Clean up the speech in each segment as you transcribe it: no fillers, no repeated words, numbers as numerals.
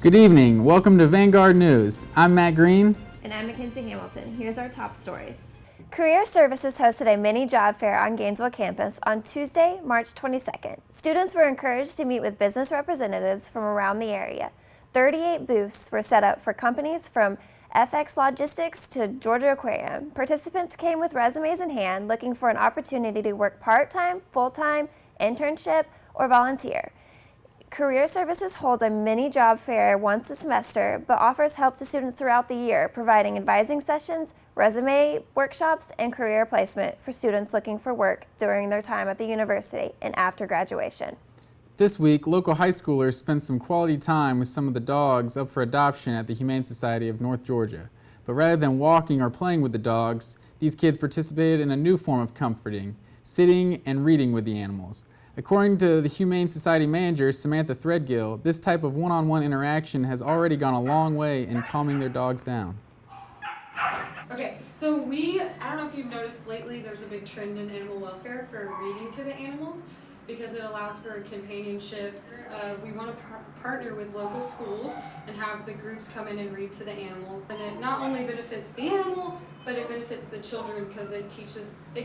Good evening. Welcome to Vanguard News. I'm Matt Green. And I'm Mackenzie Hamilton. Here's our top stories. Career Services hosted a mini job fair on Gainesville campus on Tuesday, March 22nd. Students were encouraged to meet with business representatives from around the area. 38 booths were set up for companies from FX Logistics to Georgia Aquarium. Participants came with resumes in hand looking for an opportunity to work part-time, full-time, internship, or volunteer. Career Services holds a mini job fair once a semester, but offers help to students throughout the year, providing advising sessions, resume workshops, and career placement for students looking for work during their time at the university and after graduation. This week, local high schoolers spent some quality time with some of the dogs up for adoption at the Humane Society of North Georgia. But rather than walking or playing with the dogs, these kids participated in a new form of comforting, sitting and reading with the animals. According to the Humane Society manager, Samantha Threadgill, this type of one-on-one interaction has already gone a long way in calming their dogs down. Okay, so I don't know if you've noticed lately, there's a big trend in animal welfare for reading to the animals because it allows for companionship. We want to partner with local schools and have the groups come in and read to the animals. And it not only benefits the animal, but it benefits the children because it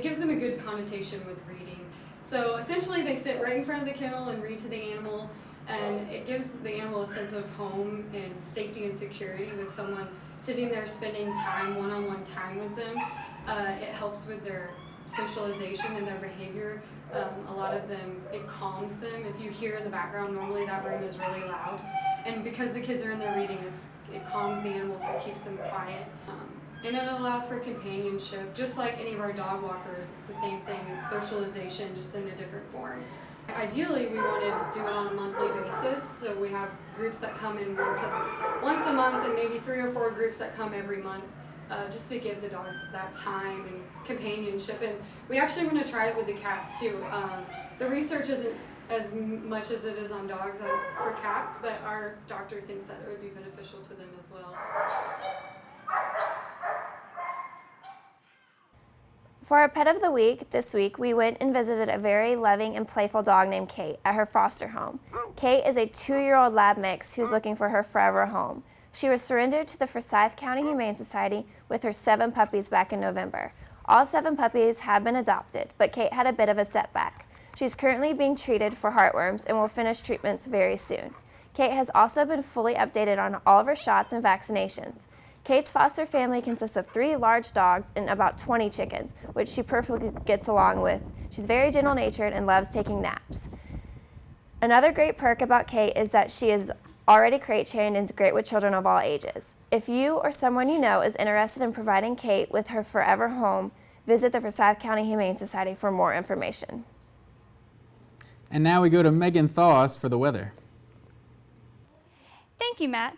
gives them a good connotation with reading. So essentially they sit right in front of the kennel and read to the animal, and it gives the animal a sense of home and safety and security with someone sitting there spending time, one-on-one time with them. It helps with their socialization and their behavior. A lot of them, it calms them. If you hear in the background, normally that room is really loud. And because the kids are in there reading, it calms the animals, so it keeps them quiet. And it allows for companionship, just like any of our dog walkers. It's the same thing. It's socialization, just in a different form. Ideally, we want to do it on a monthly basis, so we have groups that come in once a month, and maybe 3 or 4 groups that come every month, just to give the dogs that time and companionship. And we actually want to try it with the cats too. The research isn't as much as it is on dogs for cats, but our doctor thinks that it would be beneficial to them as well. For our pet of the week, this week, we went and visited a very loving and playful dog named Kate at her foster home. Kate is a 2-year-old lab mix who's looking for her forever home. She was surrendered to the Forsyth County Humane Society with her 7 puppies back in November. All 7 puppies have been adopted, but Kate had a bit of a setback. She's currently being treated for heartworms and will finish treatments very soon. Kate has also been fully updated on all of her shots and vaccinations. Kate's foster family consists of 3 large dogs and about 20 chickens, which she perfectly gets along with. She's very gentle-natured and loves taking naps. Another great perk about Kate is that she is already crate-trained and is great with children of all ages. If you or someone you know is interested in providing Kate with her forever home, visit the Forsyth County Humane Society for more information. And now we go to Megan Thoss for the weather. Thank you, Matt.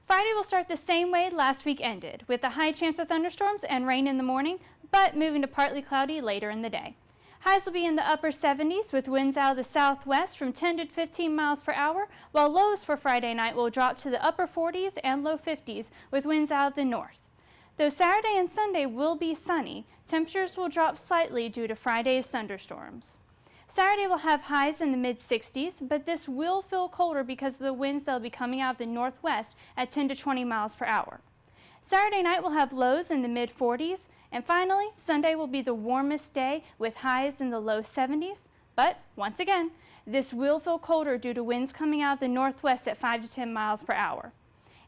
Friday will start the same way last week ended, with a high chance of thunderstorms and rain in the morning, but moving to partly cloudy later in the day. Highs will be in the upper 70s with winds out of the southwest from 10 to 15 miles per hour, while lows for Friday night will drop to the upper 40s and low 50s with winds out of the north. Though Saturday and Sunday will be sunny, temperatures will drop slightly due to Friday's thunderstorms. Saturday will have highs in the mid-60s, but this will feel colder because of the winds that will be coming out of the northwest at 10 to 20 miles per hour. Saturday night will have lows in the mid-40s, and finally, Sunday will be the warmest day with highs in the low 70s. But once again, this will feel colder due to winds coming out of the northwest at 5 to 10 miles per hour.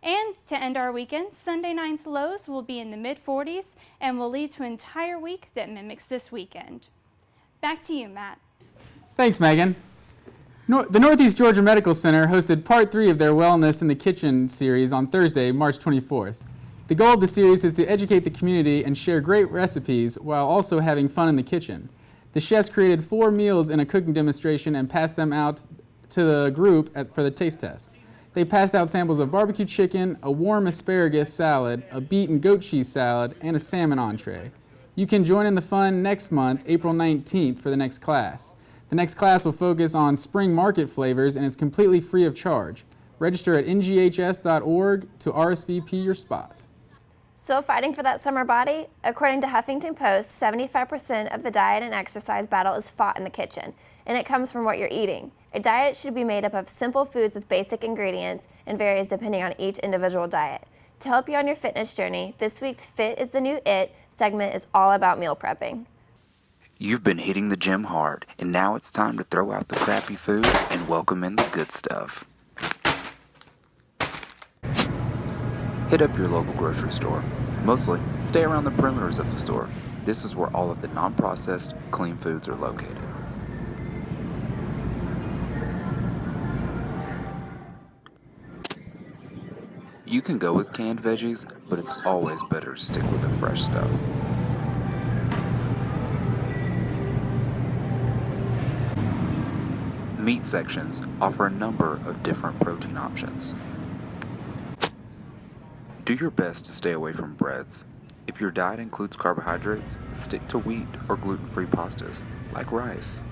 And to end our weekend, Sunday night's lows will be in the mid-40s and will lead to an entire week that mimics this weekend. Back to you, Matt. Thanks, Megan. The Northeast Georgia Medical Center hosted part 3 of their Wellness in the Kitchen series on Thursday, March 24th. The goal of the series is to educate the community and share great recipes while also having fun in the kitchen. The chefs created 4 meals in a cooking demonstration and passed them out to the group for the taste test. They passed out samples of barbecue chicken, a warm asparagus salad, a beet and goat cheese salad, and a salmon entree. You can join in the fun next month, April 19th, for the next class. The next class will focus on spring market flavors and is completely free of charge. Register at nghs.org to RSVP your spot. Still fighting for that summer body? According to Huffington Post, 75% of the diet and exercise battle is fought in the kitchen, and it comes from what you're eating. A diet should be made up of simple foods with basic ingredients and varies depending on each individual diet. To help you on your fitness journey, this week's Fit is the New It segment is all about meal prepping. You've been hitting the gym hard, and now it's time to throw out the crappy food and welcome in the good stuff. Hit up your local grocery store. Mostly, stay around the perimeters of the store. This is where all of the non-processed, clean foods are located. You can go with canned veggies, but it's always better to stick with the fresh stuff. Meat sections offer a number of different protein options. Do your best to stay away from breads. If your diet includes carbohydrates, stick to wheat or gluten-free pastas, like rice.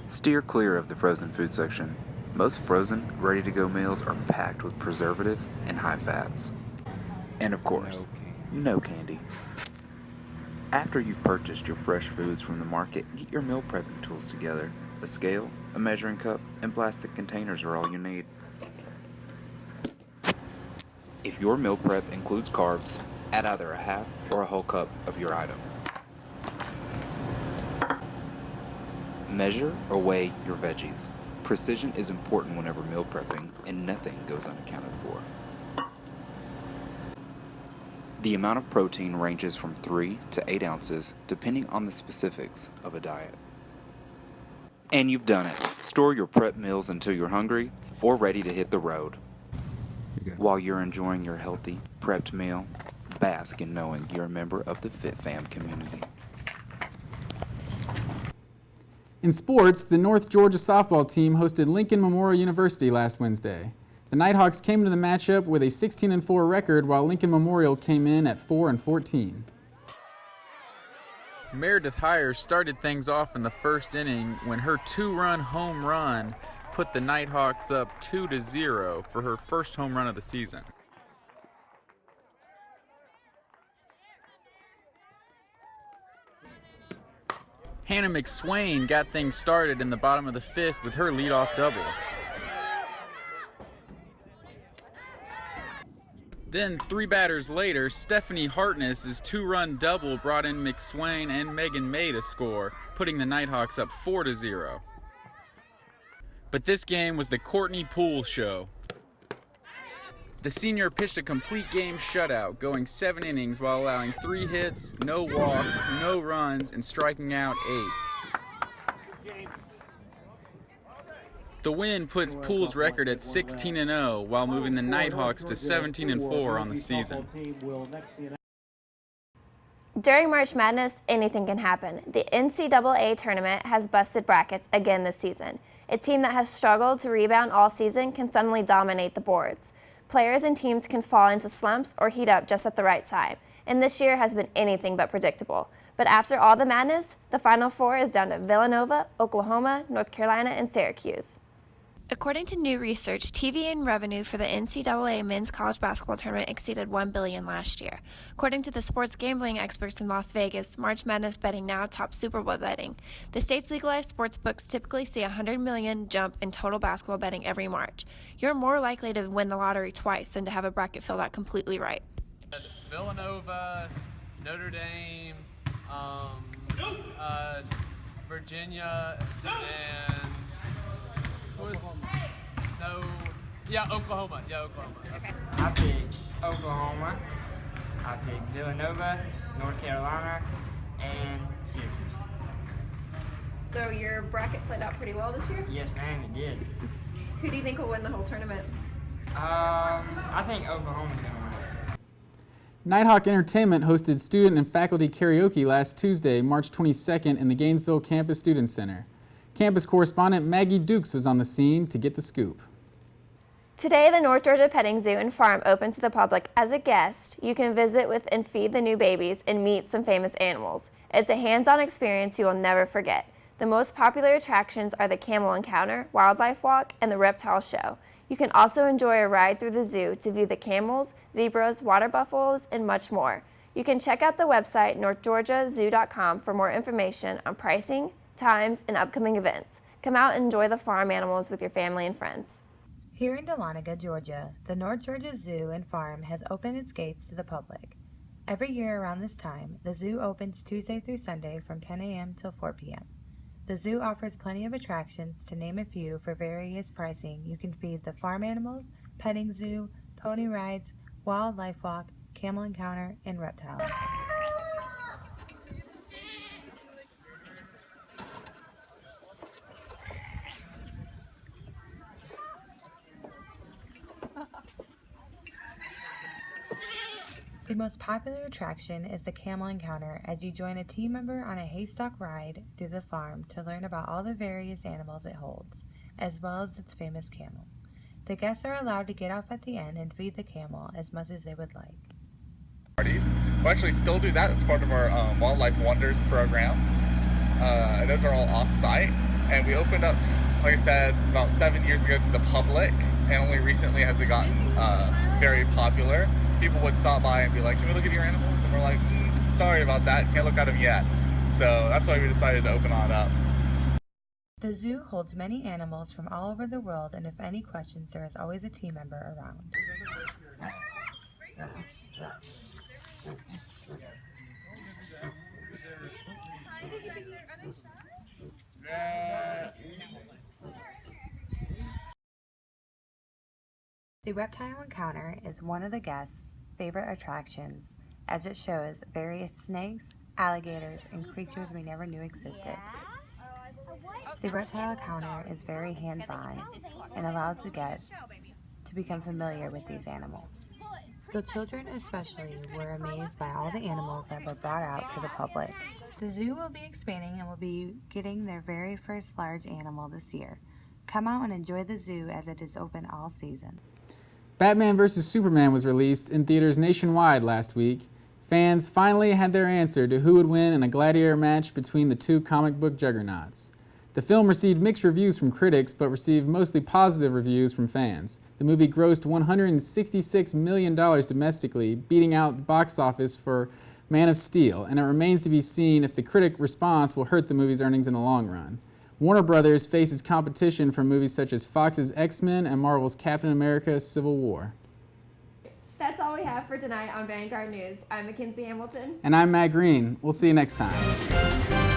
Steer clear of the frozen food section. Most frozen, ready-to-go meals are packed with preservatives and high fats. And of course, no candy. After you've purchased your fresh foods from the market, get your meal prepping tools together. A scale, a measuring cup, and plastic containers are all you need. If your meal prep includes carbs, add either a half or a whole cup of your item. Measure or weigh your veggies. Precision is important whenever meal prepping, and nothing goes unaccounted for. The amount of protein ranges from 3 to 8 ounces, depending on the specifics of a diet. And you've done it. Store your prep meals until you're hungry or ready to hit the road. While you're enjoying your healthy, prepped meal, bask in knowing you're a member of the Fit Fam community. In sports, the North Georgia softball team hosted Lincoln Memorial University last Wednesday. The Nighthawks came into the matchup with a 16-4 record, while Lincoln Memorial came in at 4-14. Meredith Heyer started things off in the first inning when her 2-run home run put the Nighthawks up 2-0 for her first home run of the season. Hannah McSwain got things started in the bottom of the 5th with her leadoff double. Then 3 batters later, Stephanie Hartness's 2-run double brought in McSwain and Megan May to score, putting the Nighthawks up 4-0. But this game was the Courtney Poole show. The senior pitched a complete game shutout, going 7 innings while allowing 3 hits, no walks, no runs, and striking out 8. The win puts Poole's record at 16-0, while moving the Nighthawks to 17-4 on the season. During March Madness, anything can happen. The NCAA tournament has busted brackets again this season. A team that has struggled to rebound all season can suddenly dominate the boards. Players and teams can fall into slumps or heat up just at the right time, and this year has been anything but predictable. But after all the madness, the Final Four is down to Villanova, Oklahoma, North Carolina, and Syracuse. According to new research, TV and revenue for the NCAA men's college basketball tournament exceeded $1 billion last year. According to the sports gambling experts in Las Vegas, March Madness betting now tops Super Bowl betting. The state's legalized sports books typically see a $100 million jump in total basketball betting every March. You're more likely to win the lottery twice than to have a bracket filled out completely right. Villanova, Notre Dame, Virginia, and Oklahoma. Okay. I picked Oklahoma. I picked Villanova, North Carolina, and Syracuse. So your bracket played out pretty well this year? Yes, ma'am, it did. Who do you think will win the whole tournament? I think Oklahoma's going to win. Nighthawk Entertainment hosted student and faculty karaoke last Tuesday, March 22nd in the Gainesville Campus Student Center. Campus correspondent Maggie Dukes was on the scene to get the scoop. Today, the North Georgia Petting Zoo and Farm open to the public. As a guest, you can visit with and feed the new babies and meet some famous animals. It's a hands-on experience you will never forget. The most popular attractions are the Camel Encounter, Wildlife Walk, and the Reptile Show. You can also enjoy a ride through the zoo to view the camels, zebras, water buffaloes, and much more. You can check out the website northgeorgiazoo.com for more information on pricing, times, and upcoming events. Come out and enjoy the farm animals with your family and friends. Here in Dahlonega, Georgia, the North Georgia Zoo and Farm has opened its gates to the public. Every year around this time, the zoo opens Tuesday through Sunday from 10 a.m. till 4 p.m. The zoo offers plenty of attractions. To name a few, for various pricing, you can feed the farm animals, petting zoo, pony rides, wildlife walk, camel encounter, and reptiles. The most popular attraction is the Camel Encounter, as you join a team member on a haystack ride through the farm to learn about all the various animals it holds, as well as its famous camel. The guests are allowed to get off at the end and feed the camel as much as they would like. We'll actually still do that. It's part of our Wildlife Wonders program. And those are all off-site. And we opened up, like I said, about 7 years ago to the public, and only recently has it gotten very popular. People would stop by and be like, "Can we look at your animals?" And we're like, "Sorry about that, can't look at them yet." So that's why we decided to open on up. The zoo holds many animals from all over the world, and if any questions, there is always a team member around. The Reptile Encounter is one of the guests' favorite attractions, as it shows various snakes, alligators, and creatures we never knew existed. The Reptile Encounter is very hands-on and allows the guests to become familiar with these animals. The children especially were amazed by all the animals that were brought out to the public. The zoo will be expanding and will be getting their very first large animal this year. Come out and enjoy the zoo as it is open all season. Batman vs. Superman was released in theaters nationwide last week. Fans finally had their answer to who would win in a gladiator match between the two comic book juggernauts. The film received mixed reviews from critics, but received mostly positive reviews from fans. The movie grossed $166 million domestically, beating out the box office for Man of Steel, and it remains to be seen if the critic response will hurt the movie's earnings in the long run. Warner Brothers faces competition from movies such as Fox's X-Men and Marvel's Captain America: Civil War. That's all we have for tonight on Vanguard News. I'm Mackenzie Hamilton. And I'm Matt Green. We'll see you next time.